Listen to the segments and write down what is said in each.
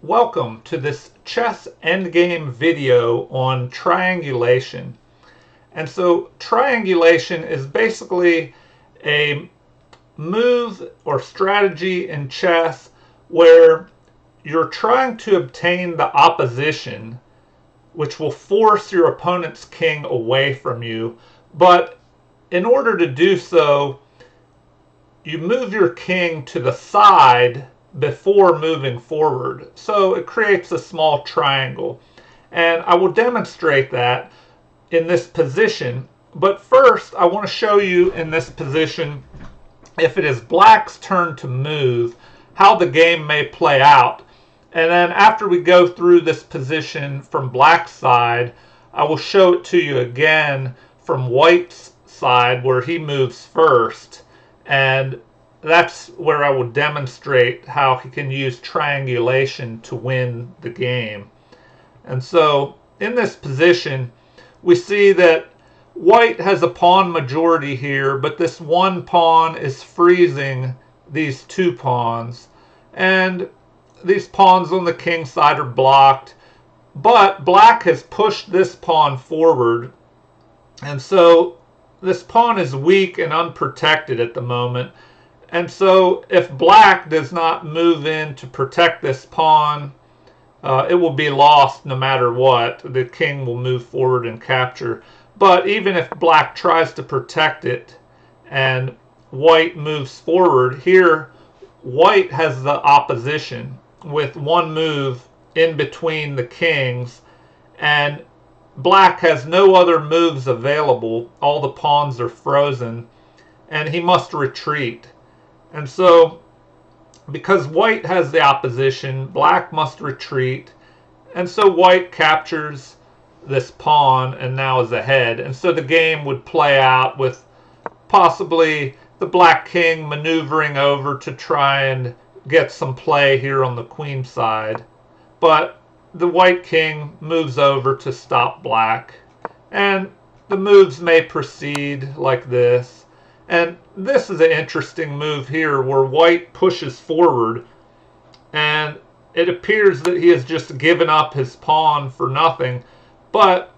Welcome to this chess endgame video on triangulation. And so triangulation is basically a move or strategy in chess where you're trying to obtain the opposition, which will force your opponent's king away from you. But in order to do so, you move your king to the side before moving forward. So it creates a small triangle. And I will demonstrate that in this position. But first, I want to show you in this position, if it is black's turn to move, how the game may play out. And then after we go through this position from black's side, I will show it to you again from white's side where he moves first. And that's where I will demonstrate how he can use triangulation to win the game. And so in this position, we see that white has a pawn majority here, but this one pawn is freezing these two pawns. And these pawns on the king side are blocked, but black has pushed this pawn forward. And so this pawn is weak and unprotected at the moment. And so if black does not move in to protect this pawn, it will be lost no matter what. The king will move forward and capture. But even if black tries to protect it and white moves forward, here white has the opposition with one move in between the kings, and black has no other moves available. All the pawns are frozen, and he must retreat. And so, because white has the opposition, black must retreat. And so white captures this pawn and now is ahead. And so the game would play out with possibly the black king maneuvering over to try and get some play here on the queen side. But the white king moves over to stop black. And the moves may proceed like this. And this is an interesting move here where white pushes forward, and it appears that he has just given up his pawn for nothing. But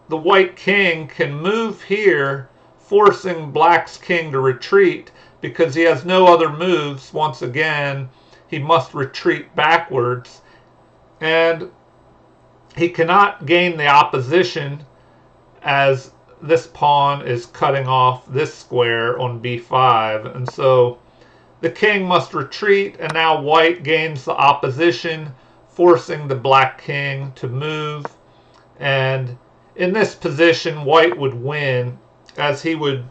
the white king can move here, forcing black's king to retreat because he has no other moves. Once again, he must retreat backwards, and he cannot gain the opposition as this pawn is cutting off this square on b5. And so the king must retreat, and now white gains the opposition, forcing the black king to move. And in this position, white would win, as he would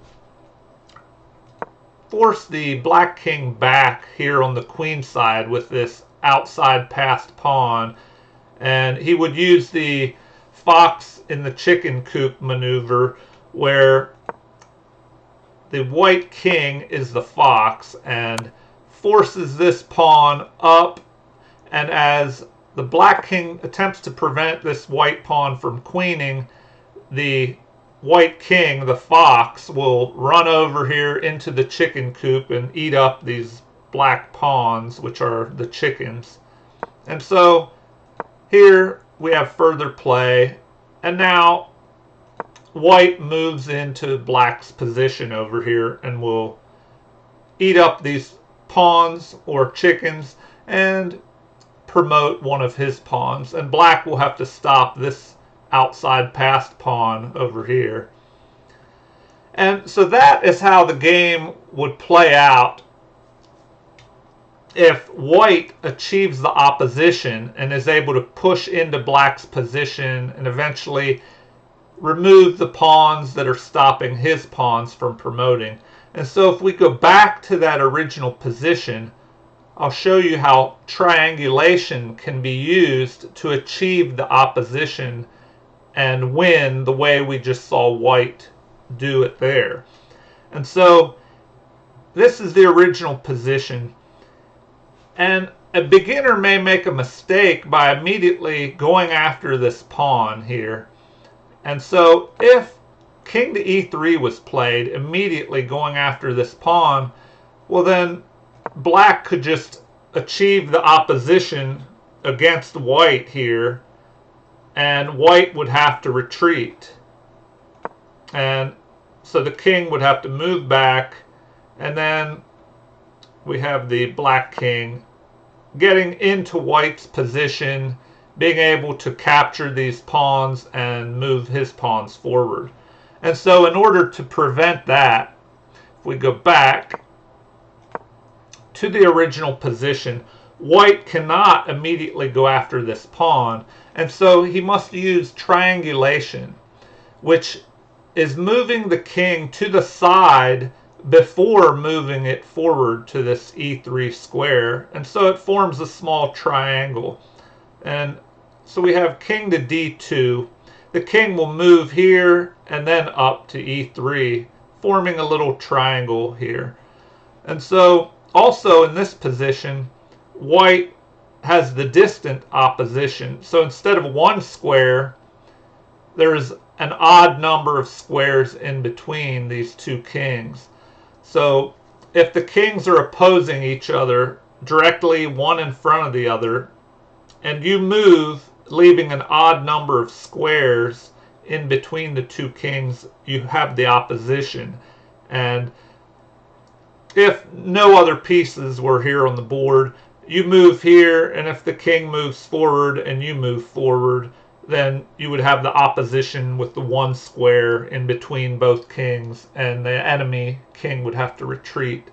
force the black king back here on the queen side with this outside passed pawn. And he would use the fox in the chicken coop maneuver, where the white king is the fox and forces this pawn up, and as the black king attempts to prevent this white pawn from queening, the white king, the fox, will run over here into the chicken coop and eat up these black pawns, which are the chickens. And so here we have further play, and now white moves into black's position over here and will eat up these pawns or chickens and promote one of his pawns, and black will have to stop this outside passed pawn over here. And so that is how the game would play out if white achieves the opposition and is able to push into black's position and eventually remove the pawns that are stopping his pawns from promoting. And so if we go back to that original position, I'll show you how triangulation can be used to achieve the opposition and win the way we just saw white do it there. And so this is the original position. And a beginner may make a mistake by immediately going after this pawn here. And so if king to e3 was played, immediately going after this pawn, well then black could just achieve the opposition against white here, and white would have to retreat. And so the king would have to move back, and then we have the black king getting into white's position, being able to capture these pawns and move his pawns forward. And so in order to prevent that, if we go back to the original position, white cannot immediately go after this pawn, and so he must use triangulation, which is moving the king to the side before moving it forward to this e3 square, and so it forms a small triangle. And so we have king to d2. The king will move here and then up to e3, forming a little triangle here. And so also in this position, white has the distant opposition. So instead of one square, there's an odd number of squares in between these two kings. So if the kings are opposing each other directly one in front of the other, and you move leaving an odd number of squares in between the two kings, you have the opposition. And if no other pieces were here on the board, you move here, and if the king moves forward and you move forward, then you would have the opposition with the one square in between both kings, and the enemy king would have to retreat.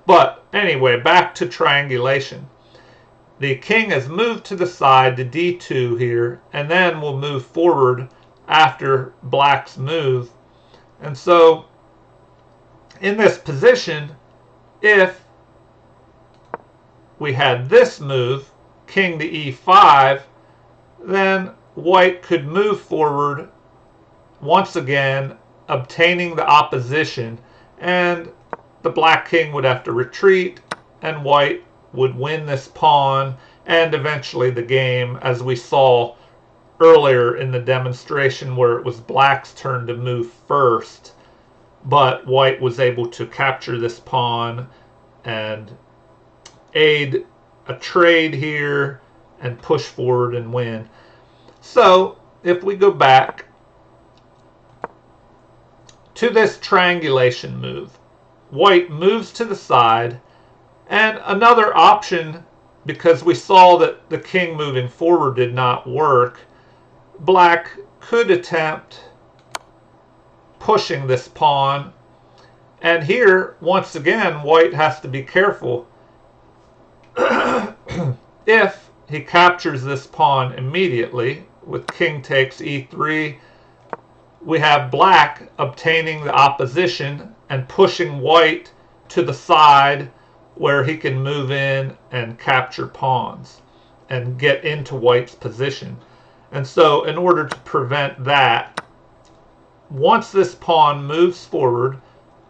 But anyway, back to triangulation. The king has moved to the side to d2 here, and then will move forward after black's move. And so in this position, if we had this move, king to e5, then white could move forward once again, obtaining the opposition, and the black king would have to retreat, and white would win this pawn and eventually the game, as we saw earlier in the demonstration where it was black's turn to move first, but white was able to capture this pawn and aid a trade here and push forward and win. So if we go back to this triangulation move, white moves to the side, and another option, because we saw that the king moving forward did not work, black could attempt pushing this pawn. And here, once again, white has to be careful. If he captures this pawn immediately with king takes e3, we have black obtaining the opposition and pushing white to the side where he can move in and capture pawns and get into white's position. And so in order to prevent that, once this pawn moves forward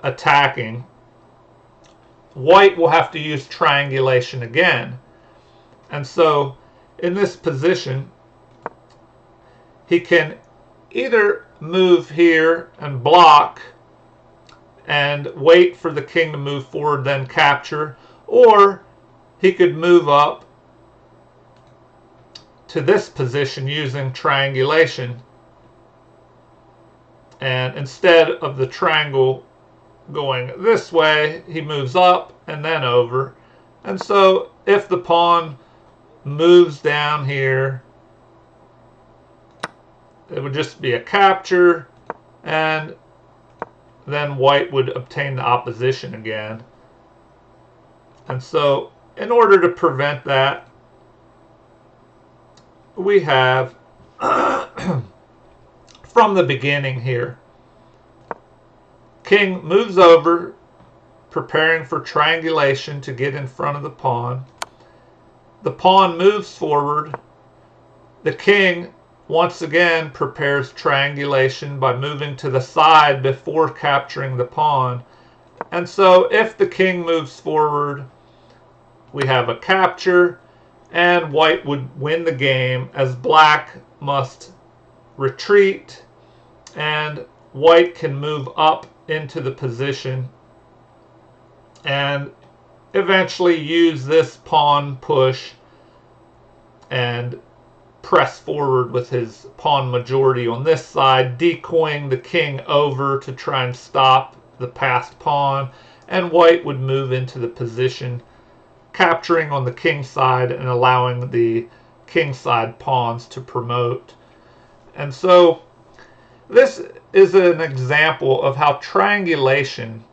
attacking, white will have to use triangulation again. And so in this position, he can either move here and block and wait for the king to move forward, then capture, or he could move up to this position using triangulation, and instead of the triangle going this way, he moves up and then over. And so if the pawn moves down here, it would just be a capture, and then white would obtain the opposition again. And so in order to prevent that, we have from the beginning here, king moves over, preparing for triangulation to get in front of the pawn. The pawn moves forward. The king once again prepares triangulation by moving to the side before capturing the pawn. And so if the king moves forward, we have a capture, and white would win the game, as black must retreat and white can move up into the position and eventually use this pawn push and press forward with his pawn majority on this side, decoying the king over to try and stop the passed pawn, and white would move into the position, capturing on the king side and allowing the king side pawns to promote. And so this is an example of how triangulation,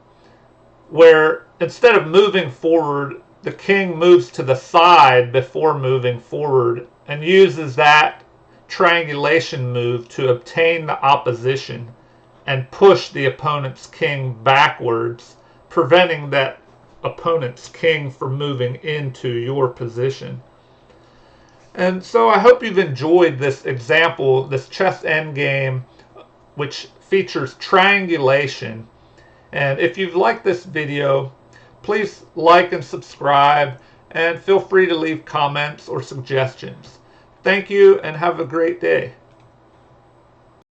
where instead of moving forward, the king moves to the side before moving forward and uses that triangulation move to obtain the opposition and push the opponent's king backwards, preventing that opponent's king from moving into your position. And so I hope you've enjoyed this example, this chess endgame, which features triangulation. And if you've liked this video, please like and subscribe, and feel free to leave comments or suggestions. Thank you and have a great day.